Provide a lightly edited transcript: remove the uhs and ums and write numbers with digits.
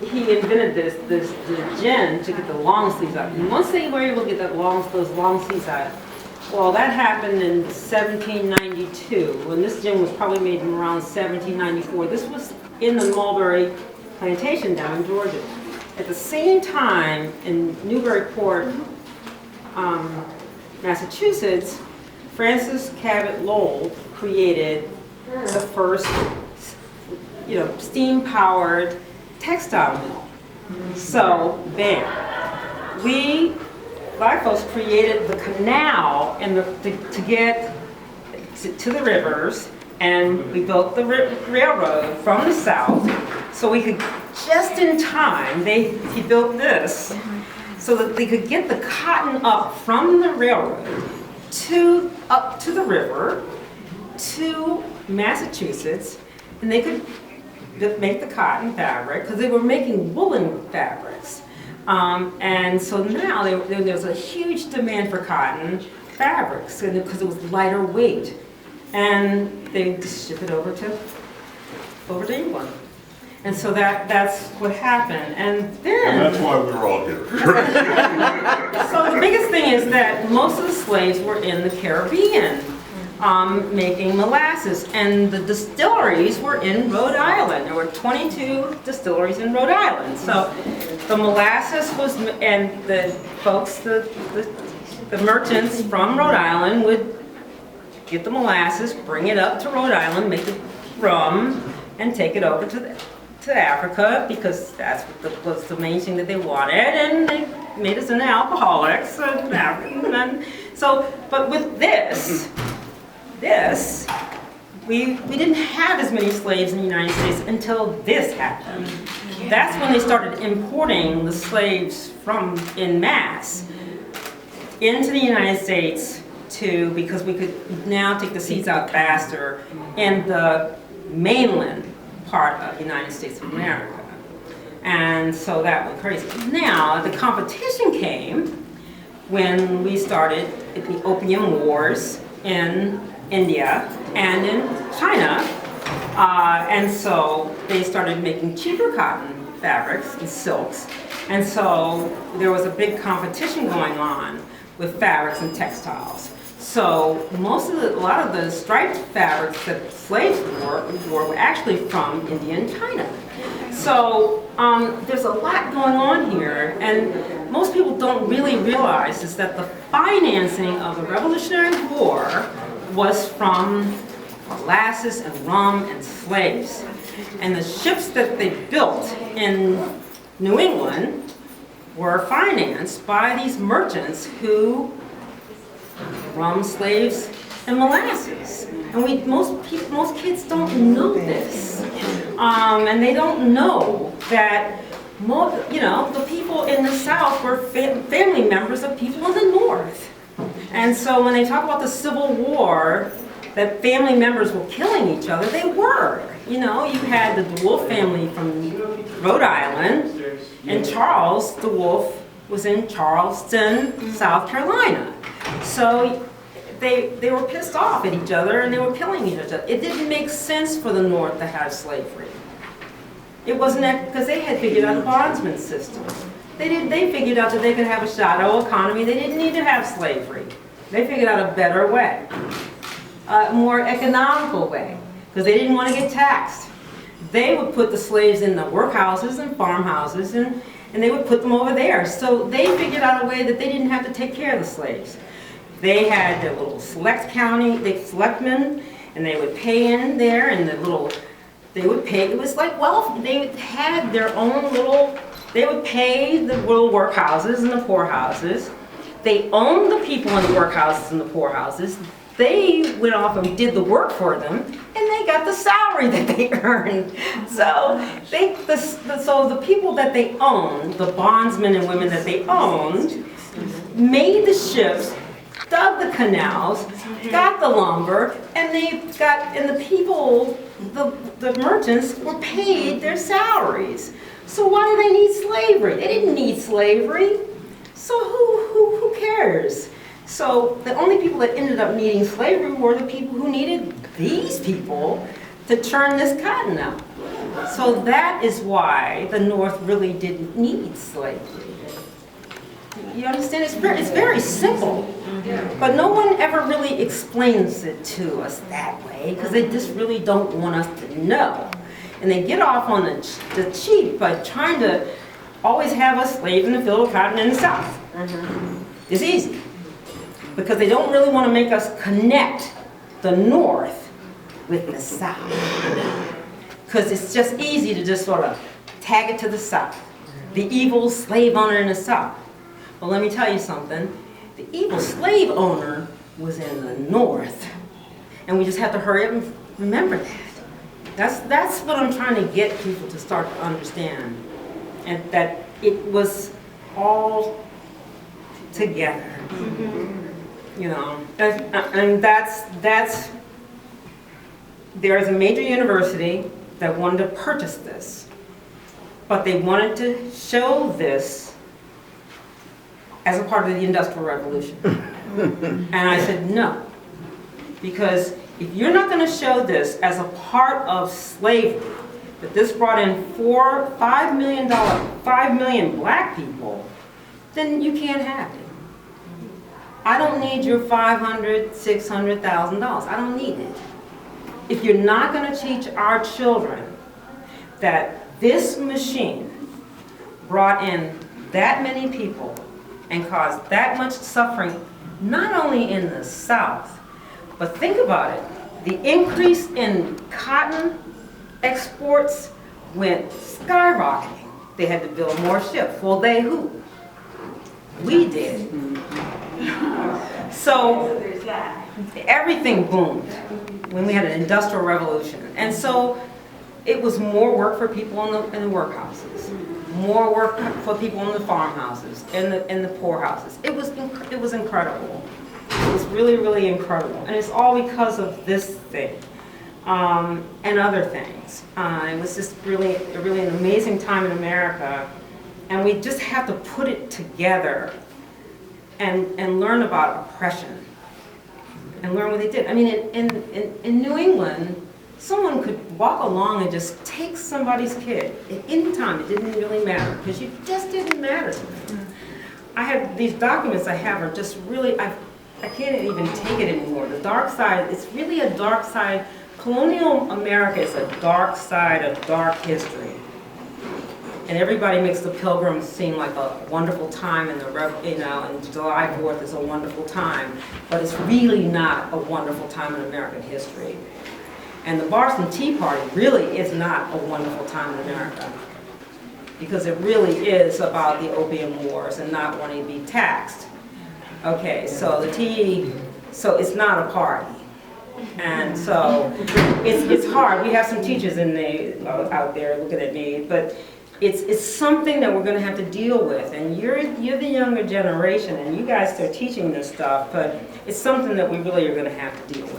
he invented this gin to get the long sleeves out. And once they were able to get those long sleeves out, well, that happened in 1792, and this gin was probably made in around 1794. This was in the mulberry plantation down in Georgia. At the same time, in Newburyport, Massachusetts, Francis Cabot Lowell created the first, steam-powered textile mill. So, bam. We, black folks, created the canal and to get to the rivers, and we built the railroad from the south, so we could, just in time, he built this, so that they could get the cotton up from the railroad up to the river, to Massachusetts, and they could make the cotton fabric, because they were making woolen fabrics. And so now there's a huge demand for cotton fabrics, because it was lighter weight. And they just ship it over to England. And so that's what happened. And that's why we're all here. So the biggest thing is that most of the slaves were in the Caribbean, making molasses, and the distilleries were in Rhode Island. There were 22 distilleries in Rhode Island. So the molasses was, and the folks, the merchants from Rhode Island would get the molasses, bring it up to Rhode Island, make the rum, and take it over to Africa, because that was the main thing that they wanted, and they made us into alcoholics. But with this, we didn't have as many slaves in the United States until this happened. That's when they started importing the slaves in mass into the United States, because we could now take the seeds out faster in the mainland part of the United States of America. And so that went crazy. Now, the competition came when we started the Opium Wars in India and in China. And so they started making cheaper cotton fabrics and silks. And so there was a big competition going on with fabrics and textiles. So a lot of the striped fabrics that slaves wore were actually from India and China. So there's a lot going on here, and most people don't really realize is that the financing of the Revolutionary War was from molasses and rum and slaves. And the ships that they built in New England were financed by these merchants who rum, slaves, and molasses. And most kids don't know this. And they don't know that the people in the South were family members of people in the North. And so when they talk about the Civil War, that family members were killing each other, they were. You had the DeWolf family from Rhode Island, and Charles DeWolf was in Charleston, South Carolina. So they were pissed off at each other, and they were killing each other. It didn't make sense for the North to have slavery. It wasn't that, because they had figured out a bondsman system. They figured out that they could have a shadow economy. They didn't need to have slavery. They figured out a better way, a more economical way, because they didn't want to get taxed. They would put the slaves in the workhouses and farmhouses, and they would put them over there. So they figured out a way that they didn't have to take care of the slaves. They had their little selectmen, and they would pay in there, and they would pay, it was like wealth. They had their own they would pay the little workhouses and the poorhouses. They owned the people in the workhouses and the poorhouses. They went off and did the work for them, and they got the salary that they earned. So the people that they owned, the bondsmen and women that they owned, made the ships, dug the canals, got the lumber, and the people, the merchants, were paid their salaries. So why do they need slavery? They didn't need slavery. So who cares? So the only people that ended up needing slavery were the people who needed these people to churn this cotton out. So that is why the North really didn't need slavery. You understand? It's very simple. But no one ever really explains it to us that way because they just really don't want us to know. And they get off on the cheap by trying to always have us slaves in the field of cotton in the South. It's easy because they don't really want to make us connect the North with the South. Because it's just easy to just sort of tag it to the South. The evil slave owner in the South. Well, let me tell you something. The evil slave owner was in the North. And we just have to hurry up and remember that. That's what I'm trying to get people to start to understand. And that it was all together. You know, and that's there's a major university that wanted to purchase this, but they wanted to show this as a part of the Industrial Revolution. And I said no, because if you're not going to show this as a part of slavery, that this brought in $5 million black people, then you can't have it. I don't need your $500,000, $600,000. I don't need it. If you're not going to teach our children that this machine brought in that many people and caused that much suffering, not only in the South, but think about it. The increase in cotton exports went skyrocketing. They had to build more ships. Well, they who? We did. So everything boomed when we had an industrial revolution. And so it was more work for people in the workhouses, more work for people in the farmhouses, in the poorhouses. It was incredible. It was really, really incredible. And it's all because of this thing and other things. It was just really an amazing time in America. And we just have to put it together and learn about oppression and learn what they did. I mean, in New England, someone could walk along and just take somebody's kid at any time. It didn't really matter because you just didn't matter to them. I have these documents I have are just really, I can't even take it anymore. The dark side, it's really a dark side. Colonial America is a dark side of dark history. And everybody makes the Pilgrims seem like a wonderful time, and and July 4th is a wonderful time, but it's really not a wonderful time in American history. And the Boston Tea Party really is not a wonderful time in America, because it really is about the Opium Wars and not wanting to be taxed. Okay, so so it's not a party. And so it's hard. We have some teachers out there looking at me, but it's something that we're going to have to deal with. And you're the younger generation, and you guys are teaching this stuff, but it's something that we really are going to have to deal with.